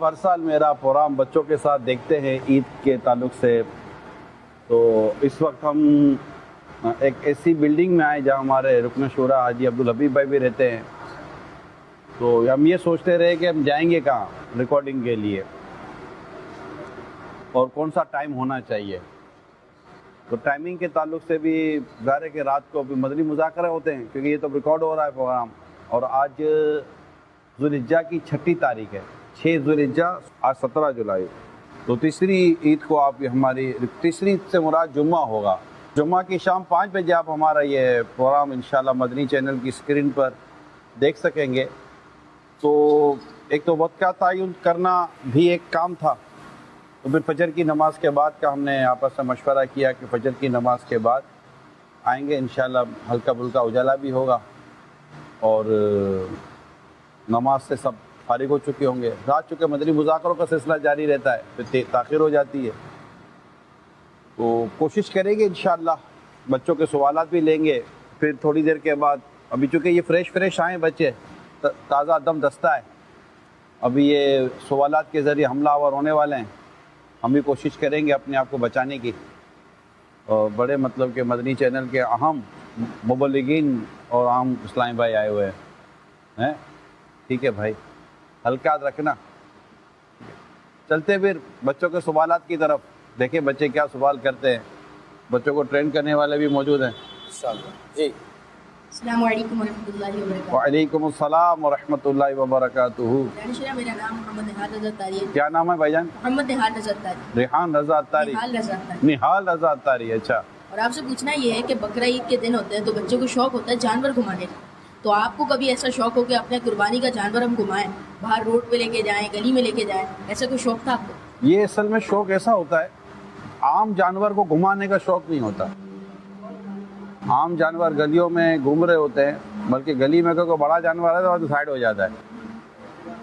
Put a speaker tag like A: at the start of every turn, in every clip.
A: آپ ہر سال میرا پروگرام بچوں کے ساتھ دیکھتے ہیں عید کے تعلق سے، تو اس وقت ہم ایک ایسی بلڈنگ میں آئے جہاں ہمارے رکن شورا حاجی عبدالحبیب بھائی بھی رہتے ہیں، تو ہم یہ سوچتے رہے کہ ہم جائیں گے کہاں ریکارڈنگ کے لیے اور کون سا ٹائم ہونا چاہیے. تو ٹائمنگ کے تعلق سے بھی ظاہر ہے کہ رات کو بھی مدنی مذاکرے ہوتے ہیں، کیونکہ یہ تو ریکارڈ ہو رہا ہے پروگرام. اور آج ذوالحجہ کی 6 تاریخ ہے، 6 ذوالحجہ، آج 17 جولائی. تو تیسری عید کو آپ ہماری تیسری عید سے مراد جمعہ ہوگا. جمعہ کی شام 5 بجے آپ ہمارا یہ پروگرام انشاءاللہ مدنی چینل کی اسکرین پر دیکھ سکیں گے. تو ایک تو وقت کا تعین کرنا بھی ایک کام تھا، تو پھر فجر کی نماز کے بعد کا ہم نے آپس میں مشورہ کیا کہ فجر کی نماز کے بعد آئیں گے انشاءاللہ. ہلکا پھلکا اجالا بھی ہوگا اور نماز سے سب فارغ ہو چکے ہوں گے. رات چونکہ مدنی مذاکروں کا سلسلہ جاری رہتا ہے، پھر تاخیر ہو جاتی ہے. تو کوشش کریں گے انشاءاللہ، بچوں کے سوالات بھی لیں گے. پھر تھوڑی دیر کے بعد، ابھی چونکہ یہ فریش آئیں بچے، تازہ دم دستہ ہے، ابھی یہ سوالات کے ذریعے حملہ آور ہونے والے ہیں. ہم بھی کوشش کریں گے اپنے آپ کو بچانے کی. اور بڑے مطلب کہ مدنی چینل کے اہم مبلغین اور عام اسلامی بھائی آئے ہوئے ہیں. ٹھیک ہے بھائی، ہلکا رکھنا. چلتے پھر بچوں کے سوالات کی طرف، دیکھیں بچے کیا سوال کرتے ہیں. بچوں کو ٹرین کرنے والے بھی موجود ہیں جی.
B: السلام علیکم ورحمۃ اللہ وبرکاتہ.
A: وعلیکم السلام ورحمۃ اللہ وبرکاتہ.
B: میرا نام محمد نہال رضا اتاری ہے.
A: کیا نام ہے بھائی جان؟
B: محمد نہال رضا اتاری.
A: ریحان رضا اتاری. نہال رضا اتاری. اچھا.
B: اور آپ سے پوچھنا یہ ہے کہ بقرہ عید کے دن ہوتے ہیں تو بچوں کو شوق ہوتا ہے جانور گھمانے کا. تو آپ کو کبھی ایسا شوق ہو کہ اپنے قربانی کا جانور ہم گھمائیں، باہر روڈ پہ لے کے جائیں، گلی میں لے کے جائیں، ایسا کوئی شوق تھا آپ کو؟
A: یہ اصل میں شوق ایسا ہوتا ہے، عام جانور کو گھمانے کا شوق نہیں ہوتا. عام جانور گلیوں میں گھوم رہے ہوتے ہیں، بلکہ گلی میں کوئی بڑا جانور ہے تو سائڈ ہو جاتا ہے.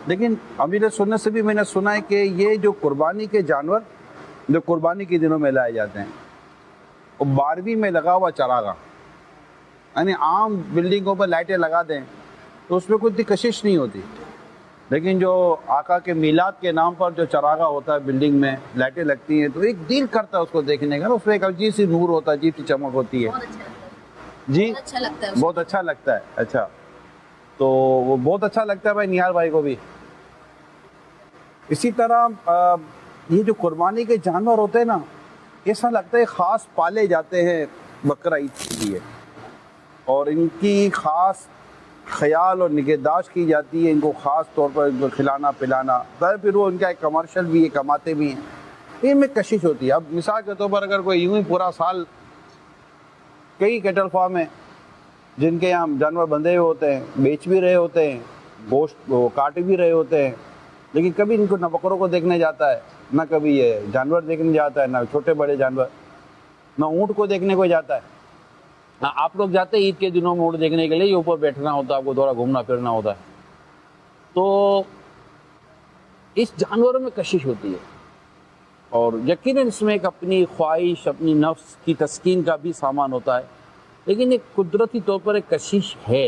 A: لیکن امیر سنت سے بھی میں نے سنا ہے کہ یہ جو قربانی کے جانور جو قربانی کے دنوں میں لائے جاتے ہیں، وہ 12ویں میں لگا ہوا چراغاں، یعنی عام بلڈنگوں پر لائٹیں لگا دیں تو اس میں کوئی کشش نہیں ہوتی. لیکن جو آقا کے میلاد کے نام پر جو چراغا ہوتا ہے بلڈنگ میں لائٹیں لگتی ہیں، تو ایک دل کرتا ہے اس کو دیکھنے کا. اس میں ایک عجیب سی نور ہوتا ہے، عجیب سی چمک ہوتی ہے. جی بہت اچھا لگتا ہے. اچھا، تو وہ بہت اچھا لگتا ہے بھائی نہال بھائی کو بھی. اسی طرح یہ جو قربانی کے جانور ہوتے ہیں نا، ایسا لگتا ہے خاص پالے جاتے ہیں بقرہ عید کے لیے، اور ان کی خاص خیال اور نگہداشت کی جاتی ہے. ان کو خاص طور پر کھلانا پلانا، پھر وہ ان کا ایک کمرشل بھی ہے، کماتے بھی ہیں. ان میں کشش ہوتی ہے. اب مثال کے طور پر اگر کوئی یوں ہی پورا سال کئی کیٹل فارم ہیں جن کے یہاں جانور بندھے ہوئے ہوتے ہیں، بیچ بھی رہے ہوتے ہیں، گوشت کاٹ بھی رہے ہوتے ہیں، لیکن کبھی ان کو نہ بکروں کو دیکھنے جاتا ہے، نہ کبھی یہ جانور دیکھنے جاتا ہے، نہ چھوٹے بڑے جانور، نہ اونٹ کو دیکھنے کو جاتا ہے. آپ لوگ جاتے ہیں عید کے دنوں میں اونٹ دیکھنے کے لیے، اوپر بیٹھنا ہوتا ہے، آپ کو تھوڑا گھومنا پھرنا ہوتا ہے. تو اس جانوروں میں کشش ہوتی ہے، اور یقیناً اس میں ایک اپنی خواہش، اپنی نفس کی تسکین کا بھی سامان ہوتا ہے. لیکن ایک قدرتی طور پر ایک کشش ہے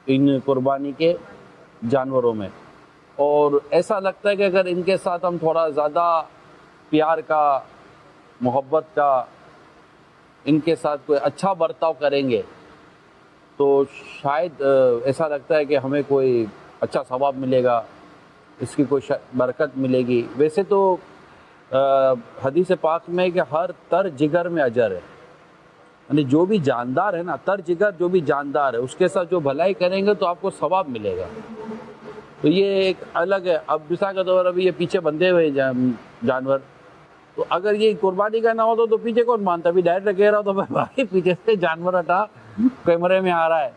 A: ان قربانی کے جانوروں میں. اور ایسا لگتا ہے کہ اگر ان کے ساتھ ہم تھوڑا زیادہ پیار کا، محبت کا، ان کے ساتھ کوئی اچھا برتاؤ کریں گے تو شاید ایسا لگتا ہے کہ ہمیں کوئی اچھا ثواب ملے گا، اس کی کوئی برکت ملے گی. ویسے تو حدیث پاک میں کہ ہر تر جگر میں اجر ہے، یعنی جو بھی جاندار ہے نا، تر جگر جو بھی جاندار ہے، اس کے ساتھ جو بھلائی کریں گے تو آپ کو ثواب ملے گا. تو یہ ایک الگ ہے. اب مثال کے طور پر ابھی یہ پیچھے بندھے ہوئے جانور، تو اگر یہ قربانی کا نہ ہو تو پیچھے کون مانتا؟ ابھی ڈائریکٹ کہہ رہا ہوں تو میں بھائی پیچھے سے جانور ہٹا، کیمرے میں آ رہا ہے.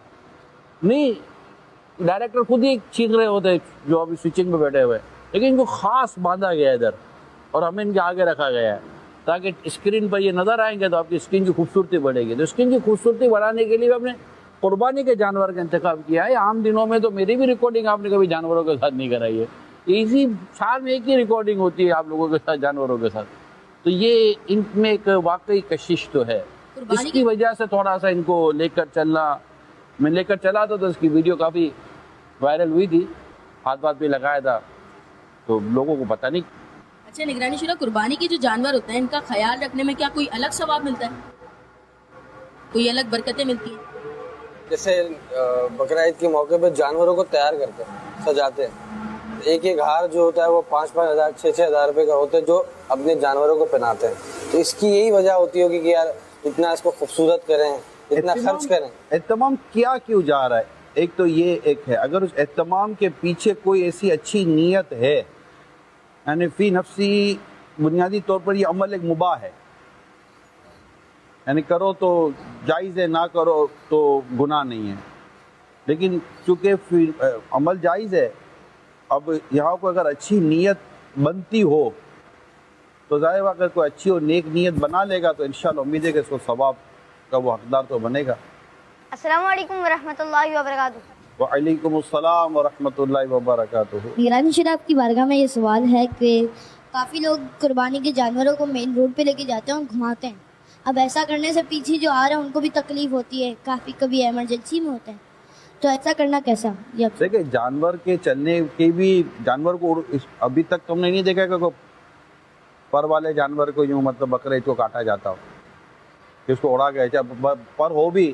A: نہیں، ڈائریکٹر خود ہی چیخ رہے ہوتے جو ابھی سوئچنگ پہ بیٹھے ہوئے، لیکن ان کو خاص باندھا گیا ہے ادھر، اور ہمیں ان کے آگے رکھا گیا ہے تاکہ اسکرین پر یہ نظر آئیں گے تو آپ کی اسکرین کی خوبصورتی بڑھے گی. تو اسکرین کی خوبصورتی بڑھانے کے لیے ہم نے قربانی کے جانور کا انتخاب کیا ہے. عام دنوں میں تو میری بھی ریکارڈنگ آپ نے کبھی جانوروں کے ساتھ نہیں کرائی ہے. اسی سال میں ایک ہی ریکارڈنگ ہوتی ہے آپ لوگوں کے ساتھ، جانوروں کے ساتھ. تو یہ ان میں ایک واقعی کشش تو ہے. اس کی وجہ سے تھوڑا سا ان کو لے کر چلنا، میں لے کر چلا تھا تو اس کی ویڈیو کافی وائرل ہوئی تھی، ہاتھ پہ لگایا تھا. تو لوگوں کو پتہ نہیں.
B: اچھا نگرانی شورا، قربانی کے جو جانور ہوتے ہیں ان کا خیال رکھنے میں کیا کوئی الگ ثواب ملتا ہے، کوئی الگ برکتیں ملتی ہیں؟
C: جیسے بقرعید کے موقع پہ جانوروں کو تیار کرتے ہیں، سجاتے ہیں، ایک ایک ہار جو ہوتا ہے وہ 5-5 ہزار 6-6 ہزار روپے کا ہوتا ہے جو اپنے جانوروں کو پہناتے ہیں. تو اس کی یہی وجہ ہوتی ہوگی کہ یار اتنا اس کو خوبصورت کریں، اتنا خرچ کریں.
A: اہتمام کیا کیوں جا رہا ہے؟ ایک تو یہ ایک ہے، اگر اس اہتمام کے پیچھے کوئی ایسی اچھی نیت ہے، یعنی فی نفسی بنیادی طور پر یہ عمل ایک مباح ہے، یعنی کرو تو جائز ہے، نہ کرو تو گناہ نہیں ہے. لیکن چونکہ عمل جائز ہے، اب یہاں کو اگر اچھی نیت بنتی ہو تو ظاہر ہے اگر کوئی اچھی اور نیک نیت بنا لے گا تو انشاءاللہ امید ہے کہ اس کو ثواب کا وہ حقدار تو بنے گا.
D: السلام علیکم ورحمۃ اللہ وبرکاتہ.
A: وعلیکم السلام ورحمۃ اللہ وبرکاتہ.
E: نگرانی شورا، آپ کی بارگاہ میں یہ سوال ہے کہ کافی لوگ قربانی کے جانوروں کو مین روڈ پہ لے کے جاتے ہیں اور گھماتے ہیں. اب ایسا کرنے سے پیچھے جو آ رہے ہیں ان کو بھی تکلیف ہوتی ہے، کافی کبھی ایمرجنسی میں ہوتے ہیں، تو ایسا کرنا کیسا؟
A: دیکھیں جانور کے چلنے کی بھی، جانور کو ابھی تک تم نے نہیں دیکھا کہ پر والے جانور کو یوں مطلب بقرعید کو کاٹا جاتا ہو کہ اس کو اڑا گیا. پر ہو بھی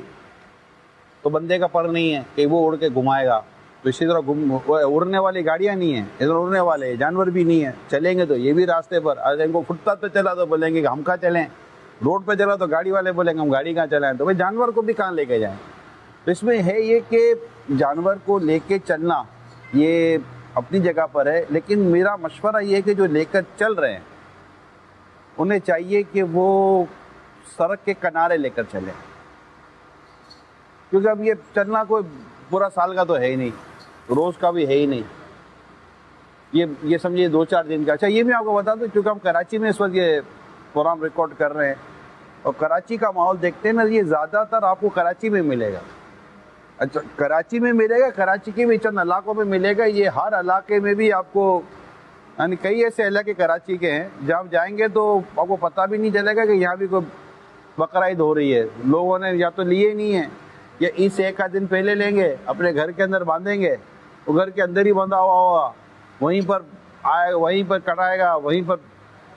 A: تو بندے کا پر نہیں ہے کہ وہ اڑ کے گھمائے گا. تو اسی طرح اڑنے والی گاڑیاں نہیں ہیں، ادھر اڑنے والے جانور بھی نہیں ہیں. چلیں گے تو یہ بھی راستے پر، اگر ان کو فٹ پاتھ پہ چلا تو بولیں گے کہ ہم کہاں چلیں، روڈ پہ چلا تو گاڑی والے بولیں گے ہم گاڑی کہاں چلائیں. تو بھائی جانور کو بھی کہاں لے کے جائیں؟ تو اس میں ہے یہ کہ جانور کو لے کے چلنا یہ اپنی جگہ پر ہے، لیکن میرا مشورہ یہ ہے کہ جو لے کر چل رہے ہیں انہیں چاہیے کہ وہ سڑک کے کنارے لے کر چلیں، کیونکہ اب یہ چلنا کوئی پورا سال کا تو ہے ہی نہیں، روز کا بھی ہے ہی نہیں، یہ سمجھیے 2-4 دن کا. اچھا یہ میں آپ کو بتا دوں، کیونکہ ہم کراچی میں اس وقت یہ پروگرام ریکارڈ کر رہے ہیں اور کراچی کا ماحول دیکھتے ہیں نا، یہ زیادہ تر آپ کو کراچی میں ملے گا. اچھا کراچی میں ملے گا، کراچی کے بھی چند علاقوں میں ملے گا. یہ ہر علاقے میں بھی آپ کو، یعنی کئی ایسے علاقے کراچی کے ہیں جہاں جائیں گے تو آپ کو پتہ بھی نہیں چلے گا کہ یہاں بھی کوئی بقرعید ہو رہی ہے. لوگوں نے یا تو لیے نہیں ہیں یا عید سے 1 دن پہلے لیں گے، اپنے گھر کے اندر باندھیں گے، وہ گھر کے اندر ہی بندھا ہوا ہوگا، وہیں پر آئے، وہیں پر کٹائے گا، وہیں پر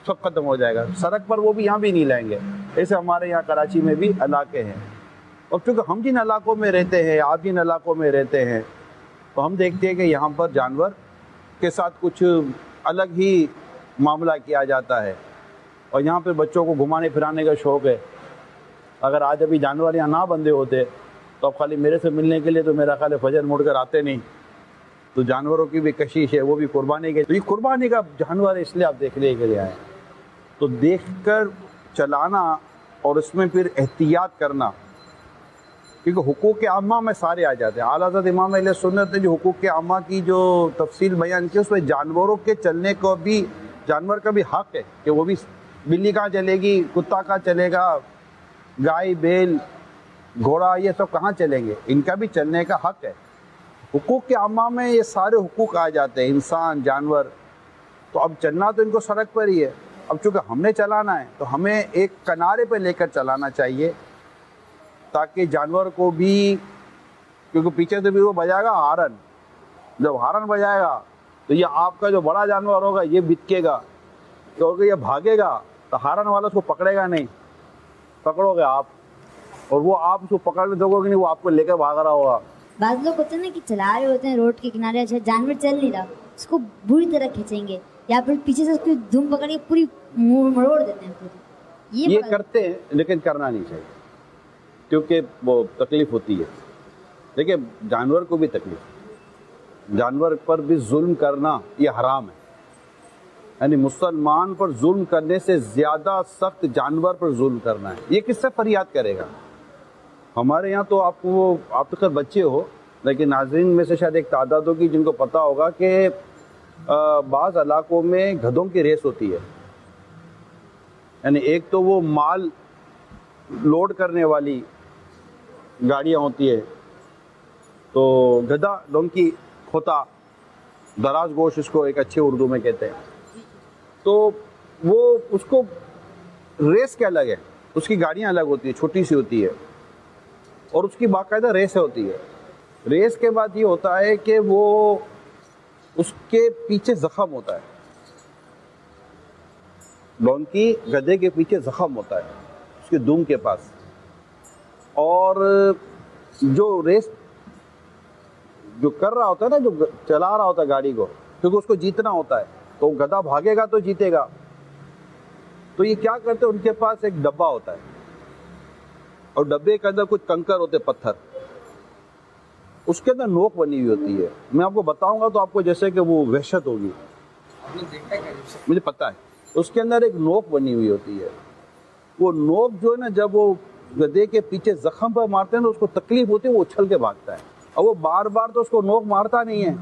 A: سب ختم ہو جائے گا. سڑک پر وہ بھی یہاں بھی نہیں لائیں گے. ایسے ہمارے یہاں کراچی میں بھی علاقے ہیں. اور چونکہ ہم جن علاقوں میں رہتے ہیں، آپ جن علاقوں میں رہتے ہیں، تو ہم دیکھتے ہیں کہ یہاں پر جانور کے ساتھ کچھ الگ ہی معاملہ کیا جاتا ہے. اور یہاں پہ بچوں کو گھمانے پھرانے کا شوق ہے. اگر آج ابھی جانور یہاں نہ بندھے ہوتے تو اب خالی میرے سے ملنے کے لیے تو میرا خیال ہے فجر مڑ کر آتے نہیں. تو جانوروں کی بھی کشش ہے، وہ بھی قربانی کے، تو یہ قربانی کا جانور ہے، اس لیے آپ دیکھنے کے لیے آئے. تو دیکھ کر چلانا اور اس میں پھر احتیاط کرنا، کیونکہ حقوق عامہ میں سارے آ جاتے ہیں. اعلیٰ حضرت امام اہل سنت نے جو حقوق عامہ کی جو تفصیل بیان کی، اس میں جانوروں کے چلنے کو بھی، جانور کا بھی حق ہے کہ وہ بھی، بلی کہاں چلے گی، کتا کہاں چلے گا، گائے بیل گھوڑا یہ سب کہاں چلیں گے، ان کا بھی چلنے کا حق ہے. حقوق عامہ میں یہ سارے حقوق آ جاتے ہیں، انسان، جانور. تو اب چلنا تو ان کو سڑک پر ہی ہے. اب چونکہ ہم نے چلانا ہے تو ہمیں ایک کنارے پہ لے کر چلانا چاہیے تاکہ جانور کو بھی، کیونکہ پیچھے سے بھی وہ بجائے گا ہارن، جب ہارن بجائے گا تو یہ آپ کا جو بڑا جانور ہوگا یہ بتکے گا، کیونکہ یہ بھاگے گا تو ہارن والا اس کو پکڑے گا نہیں، پکڑو گے آپ، اور وہ آپ اس کو پکڑ دو گے نہیں، وہ آپ کو لے کر بھاگ رہا ہوگا.
E: بعض لوگ ہوتے ہیں نا کہ چلا رہے ہوتے ہیں روڈ کے کنارے، اچھا جانور چل نہیں رہا، اس کو بری طرح کھینچیں گے یا پھر پیچھے سے اس کی دھم پکڑ کے پوری مروڑ دیتے ہیں پوری.
A: یہ کرتے ہیں لیکن کرنا نہیں چاہیے کیونکہ وہ تکلیف ہوتی ہے. دیکھیں جانور کو بھی تکلیف، جانور پر بھی ظلم کرنا یہ حرام ہے. یعنی مسلمان پر ظلم کرنے سے زیادہ سخت جانور پر ظلم کرنا ہے. یہ کس سے فریاد کرے گا؟ ہمارے یہاں تو آپ کو، آپ تو خیر بچے ہو، لیکن ناظرین میں سے شاید ایک تعداد ہوگی جن کو پتہ ہوگا کہ بعض علاقوں میں گدھوں کی ریس ہوتی ہے. یعنی ایک تو وہ مال لوڈ کرنے والی گاڑیاں ہوتی ہے، تو گدھا، ڈونکی، کھوتا، دراز گوش اس کو ایک اچھے اردو میں کہتے ہیں. تو وہ اس کو ریس کے الگ ہے، اس کی گاڑیاں الگ ہوتی ہے، چھوٹی سی ہوتی ہے، اور اس کی باقاعدہ ریس ہوتی ہے. ریس کے بعد یہ ہوتا ہے کہ وہ اس کے پیچھے زخم ہوتا ہے، ڈونکی گدھے کے پیچھے زخم ہوتا ہے اس کے دم کے پاس، اور جو ریس جو کر رہا ہوتا ہے نا، جو چلا رہا ہوتا ہے گاڑی کو، کیونکہ اس کو جیتنا ہوتا ہے، تو گدھا بھاگے گا تو جیتے گا، تو یہ کیا کرتے ہیں، ان کے پاس ایک ڈبہ ہوتا ہے، اور ڈبے کے اندر کچھ کنکر ہوتے، پتھر، اس کے اندر نوک بنی ہوئی ہوتی ہے. میں آپ کو بتاؤں گا تو آپ کو جیسے کہ وہ وحشت ہوگی، مجھے پتہ ہے. اس کے اندر ایک نوک بنی ہوئی ہوتی ہے، وہ نوک جو ہے نا، جب وہ گدھے کے پیچھے زخم پر مارتے ہیں تو اس کو تکلیف ہوتی ہے، وہ اچھل کے بھاگتا ہے، اور وہ بار بار تو اس کو نوک مارتا نہیں ہے،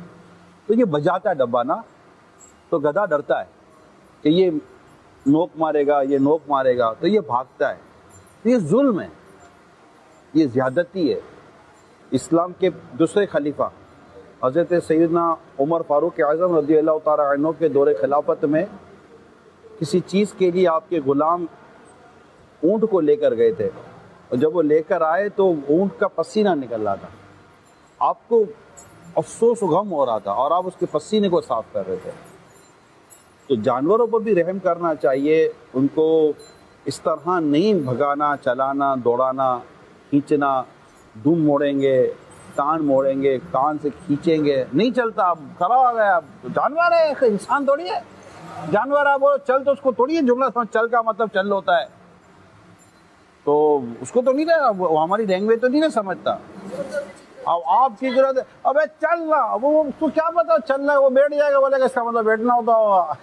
A: تو یہ بجاتا ہے ڈبہ نا، تو گدھا ڈرتا ہے کہ یہ نوک مارے گا، یہ نوک مارے گا، تو یہ بھاگتا ہے. تو یہ ظلم ہے، یہ زیادتی ہے. اسلام کے دوسرے خلیفہ حضرت سیدنا عمر فاروق اعظم رضی اللہ تعالیٰ عنہ کے دور خلافت میں کسی چیز کے لیے آپ کے غلام اونٹ کو لے کر گئے تھے، اور جب وہ لے کر آئے تو اونٹ کا پسینہ نکل رہا تھا. آپ کو افسوس و غم ہو رہا تھا، اور آپ اس کے پسینے کو صاف کر رہے تھے. تو جانوروں پر بھی رحم کرنا چاہیے، ان کو اس طرح نہیں بھگانا، چلانا، دوڑانا، کھینچنا، دم موڑیں گے، کان موڑیں گے، کان سے کھینچیں گے، نہیں چلتا، اب کھڑا ہو گیا. جانور ہے، انسان تھوڑی ہے. جانور آپ بولو چل تو اس کو تھوڑی ہے جملہ سمجھ، چل کا مطلب چل ہوتا ہے، تو اس کو تو نہیں رہا، وہ ہماری لینگویج تو نہیں نا سمجھتا. اب آپ کی ضرورت ہے ابے چل رہا، وہ اس کو کیا پتا چل رہا ہے، وہ بیٹھ جائے گا، بولے گا اس کا مطلب بیٹھنا ہوتا ہوگا،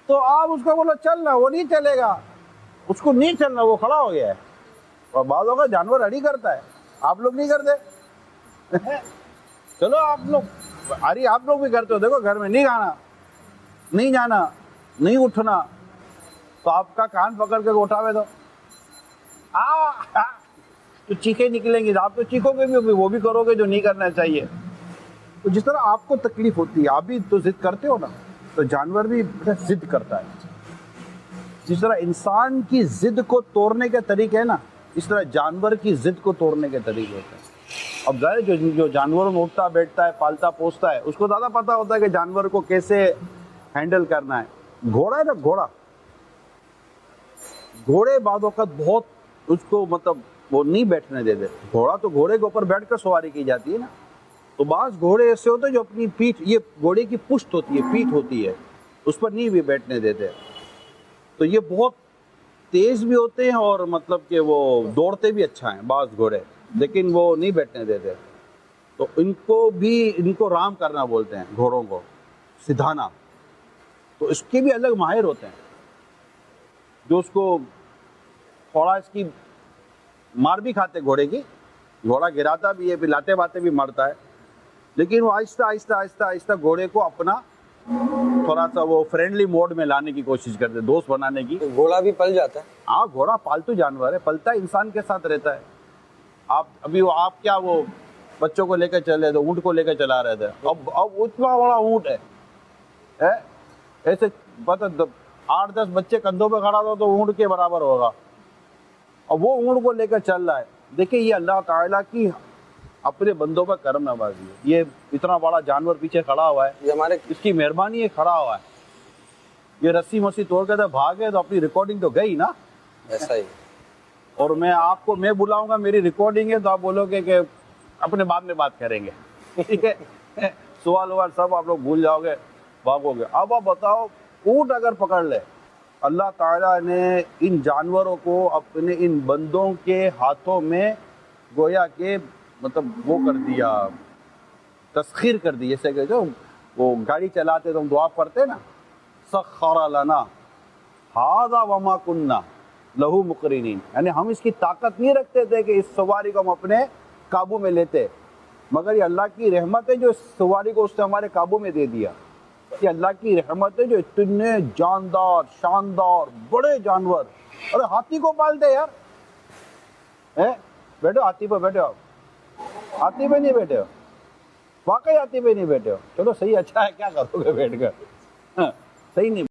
A: تو آپ اس کو بولو چل رہا، وہ نہیں چلے گا، اس کو نہیں چلنا، وہ کھڑا ہو گیا ہے. اور بعض اوقات جانور اڑی کرتا ہے، آپ لوگ نہیں کرتے. چلو آپ لوگ اری آپ لوگ بھی کرتے ہو، دیکھو گھر میں نہیں کھانا، نہیں جانا، نہیں اٹھنا، تو آپ کا کان پکڑ کے اٹھاوے تو تو چیخے نکلیں گی، آپ تو چیخو گے بھی، وہ بھی کرو گے جو نہیں کرنا چاہیے. تو جس طرح آپ کو تکلیف ہوتی ہے، آپ بھی تو ضد کرتے ہو نا، تو جانور بھی ضد کرتا ہے. جس طرح انسان کی ضد کو توڑنے کے طریقے ہیں نا، اس طرح جانور کی ضد کو توڑنے کے طریقے ہوتے ہیں. اب ظاہر جو جانوروں میں اٹھتا بیٹھتا ہے، پالتا پوستا ہے، اس کو زیادہ پتہ ہوتا ہے کہ جانور کو کیسے ہینڈل کرنا ہے. گھوڑا ہے نا، گھوڑے بعض وقت بہت اس کو مطلب وہ نہیں بیٹھنے دیتے. گھوڑا تو گھوڑے کے اوپر بیٹھ کر سواری کی جاتی ہے نا، تو بعض گھوڑے ایسے ہوتے ہیں جو اپنی پیٹھ، یہ گھوڑے کی پشت ہوتی ہے، پیٹھ ہوتی ہے، اس پر نہیں بھی بیٹھنے دیتے. تو یہ بہت تیز بھی ہوتے ہیں، اور مطلب کہ وہ دوڑتے بھی اچھا ہیں بعض گھوڑے، لیکن وہ نہیں بیٹھنے دیتے. تو ان کو رام کرنا بولتے ہیں، گھوڑوں کو سدھانا. تو اس کے بھی الگ ماہر ہوتے ہیں جو اس کو تھوڑا اس کی مار بھی کھاتے. گھوڑے کی گھوڑا گراتا بھی ہے، پلاتے باتے بھی مرتا ہے، لیکن وہ آہستہ آہستہ آہستہ آہستہ گھوڑے کو اپنا تھوڑا سا وہ فرینڈلی موڈ میں لانے کی کوشش کرتے، دوست بنانے کی.
C: گھوڑا بھی پل جاتا ہے.
A: ہاں، گھوڑا پالتو جانور ہے، پلتا ہے، انسان کے ساتھ رہتا ہے. آپ کیا وہ بچوں کو لے کر چلے تو اونٹ کو لے کر چلا رہے تھے، اب اتنا بڑا اونٹ ہے، ایسے پتہ 8-10 بچے کندھوں پہ کھڑا تھا تو اونٹ کے برابر ہوگا، اور وہ اونٹ کو لے کر چل رہا ہے. دیکھیں یہ اللہ تعالیٰ کی اپنے بندوں پر کرم نوازی ہے. یہ اتنا بڑا جانور پیچھے کھڑا ہوا ہے،
C: یہ ہمارے
A: اس کی مہربانی ہے، کھڑا ہوا ہے. یہ رسی مسی توڑ کے تو بھاگے تو اپنی ریکارڈنگ تو گئی نا.
C: ایسا ہی.
A: اور میں بلاؤں گا، میری ریکارڈنگ ہے، تو آپ بولو گے کہ اپنے بعد میں بات کریں گے، ٹھیک ہے. سوال سب آپ لوگ بھول جاؤ گے، بھاگو گے. اب آپ بتاؤ، اونٹ اگر پکڑ لے، اللہ تعالیٰ نے ان جانوروں کو اپنے ان بندوں کے ہاتھوں میں گویا کہ مطلب وہ کر دیا، تسخیر کر دی. جیسے کہ جو وہ گاڑی چلاتے تو ہم دعا پڑھتے نا، سخر لنا ھذا وما کنا لہو مقرنین، یعنی ہم اس کی طاقت نہیں رکھتے تھے کہ اس سواری کو ہم اپنے قابو میں لیتے، مگر یہ اللہ کی رحمت ہے جو اس سواری کو اس نے ہمارے قابو میں دے دیا. یہ اللہ کی رحمت ہے جو اتنے جاندار شاندار بڑے جانور. ارے ہاتھی کو پالتے یار، بیٹھو ہاتھی پہ، بیٹھے ہو، ہاتھی پہ نہیں بیٹھے ہو، واقعی ہاتھی پہ نہیں بیٹھے ہو. چلو صحیح، اچھا ہے، کیا کرو گے بیٹھ کر، صحیح نہیں.